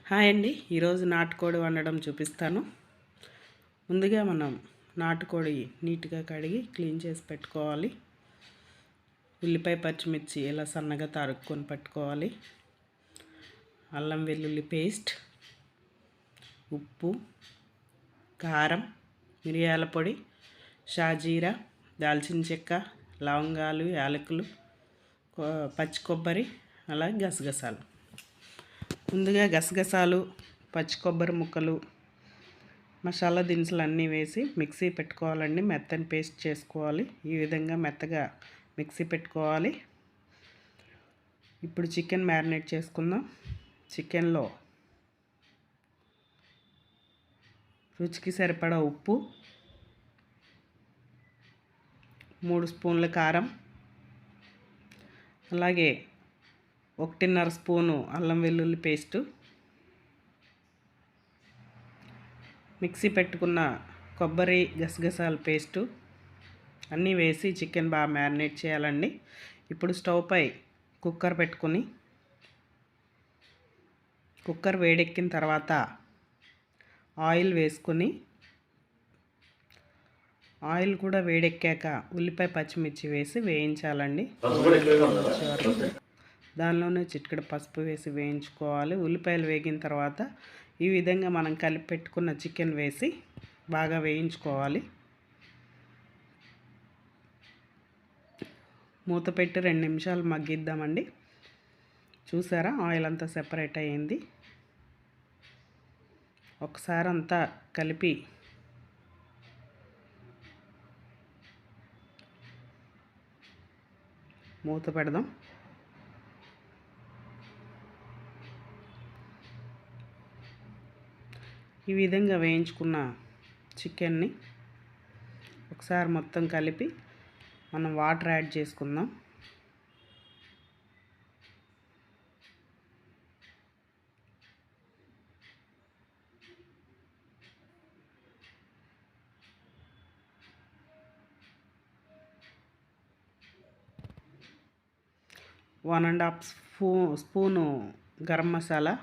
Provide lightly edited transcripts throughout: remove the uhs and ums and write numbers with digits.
Hi అండి, ఈరోజు నాటుకోడి వండడం చూపిస్తాను. ముందుగా మనం నాటుకోడి నీట్గా కడిగి క్లీన్ చేసి పెట్టుకోవాలి. ఉల్లిపాయ పచ్చిమిర్చి ఇలా సన్నగా తరుక్కొని పెట్టుకోవాలి. అల్లం వెల్లుల్లి పేస్ట్, ఉప్పు, కారం, మిరియాల పొడి, షాజీరా, దాల్చిన చెక్క, లవంగాలు, యాలకులు, పచ్చి కొబ్బరి, అలాగే గసగసాలు. ముందుగా గసగసాలు, పచ్చి కొబ్బరి ముక్కలు, మసాలా దినుసులు అన్నీ వేసి మిక్సీ పెట్టుకోవాలండి. మెత్తని పేస్ట్ చేసుకోవాలి. ఈ విధంగా మెత్తగా మిక్సీ పెట్టుకోవాలి. ఇప్పుడు చికెన్ మ్యారినేట్ చేసుకుందాం. చికెన్లో రుచికి సరిపడా ఉప్పు, 3 స్పూన్ల కారం, అలాగే 1.5 స్పూను అల్లం వెల్లుల్లి పేస్టు, మిక్సీ పెట్టుకున్న కొబ్బరి గసగసాల పేస్టు అన్నీ వేసి చికెన్ బాగా మ్యారినేట్ చేయాలండి. ఇప్పుడు స్టవ్ పై కుక్కర్ పెట్టుకుని కుక్కర్ వేడెక్కిన తర్వాత ఆయిల్ వేసుకొని ఆయిల్ కూడా వేడెక్కాక ఉల్లిపాయ పచ్చిమిర్చి వేసి వేయించాలండి. దానిలోనే చిటికెడు పసుపు వేసి వేయించుకోవాలి. ఉల్లిపాయలు వేగిన తర్వాత ఈ విధంగా మనం కలిపి పెట్టుకున్న చికెన్ వేసి బాగా వేయించుకోవాలి. మూత పెట్టి 2 నిమిషాలు మగ్గిద్దామండి. చూసారా, ఆయిల్ అంతా సెపరేట్ అయ్యింది. ఒకసారి అంతా కలిపి మూత పెడదాం. ఈ విధంగా వేయించుకున్న చికెన్ని ఒకసారి మొత్తం కలిపి మనం వాటర్ యాడ్ చేసుకుందాం. One and half spoon garam masala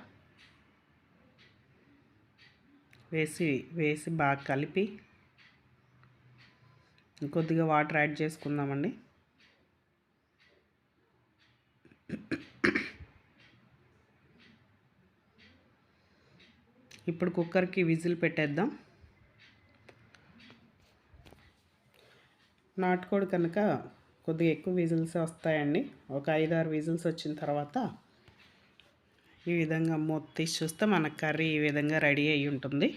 వేసి బాగా కలిపి కొద్దిగా వాటర్ యాడ్ చేసుకుందామండి. ఇప్పుడు కుక్కర్కి విజిల్ పెట్టేద్దాం. నాటుకోడి కనుక కొద్దిగా ఎక్కువ విజిల్స్ వస్తాయండి. ఒక 5-6 విజిల్స్ వచ్చిన తర్వాత ఈ విధంగా మూత తీసి చూస్తే మన కర్రీ ఈ విధంగా రెడీ అయ్యి ఉంటుంది.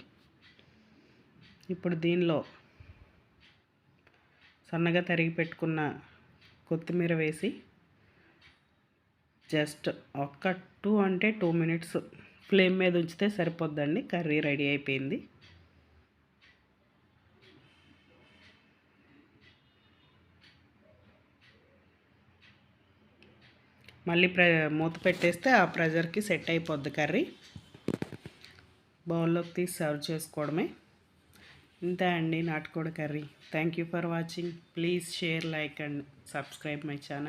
ఇప్పుడు దీనిలో సన్నగా తరిగి పెట్టుకున్న కొత్తిమీర వేసి జస్ట్ ఒక 2 మినిట్స్ ఫ్లేమ్ మీద ఉంచితే సరిపోద్దండి. కర్రీ రెడీ అయిపోయింది. మళ్ళీ మూత పెట్టేస్తే ఆ ప్రెషర్కి సెట్ అయిపోద్ది కర్రీ. బౌల్లోకి తీసి సర్వ్ చేసుకోవడమే. ఇంతే అండి నాటుకోడి curry. Thank you for watching. Please share, like and subscribe my channel.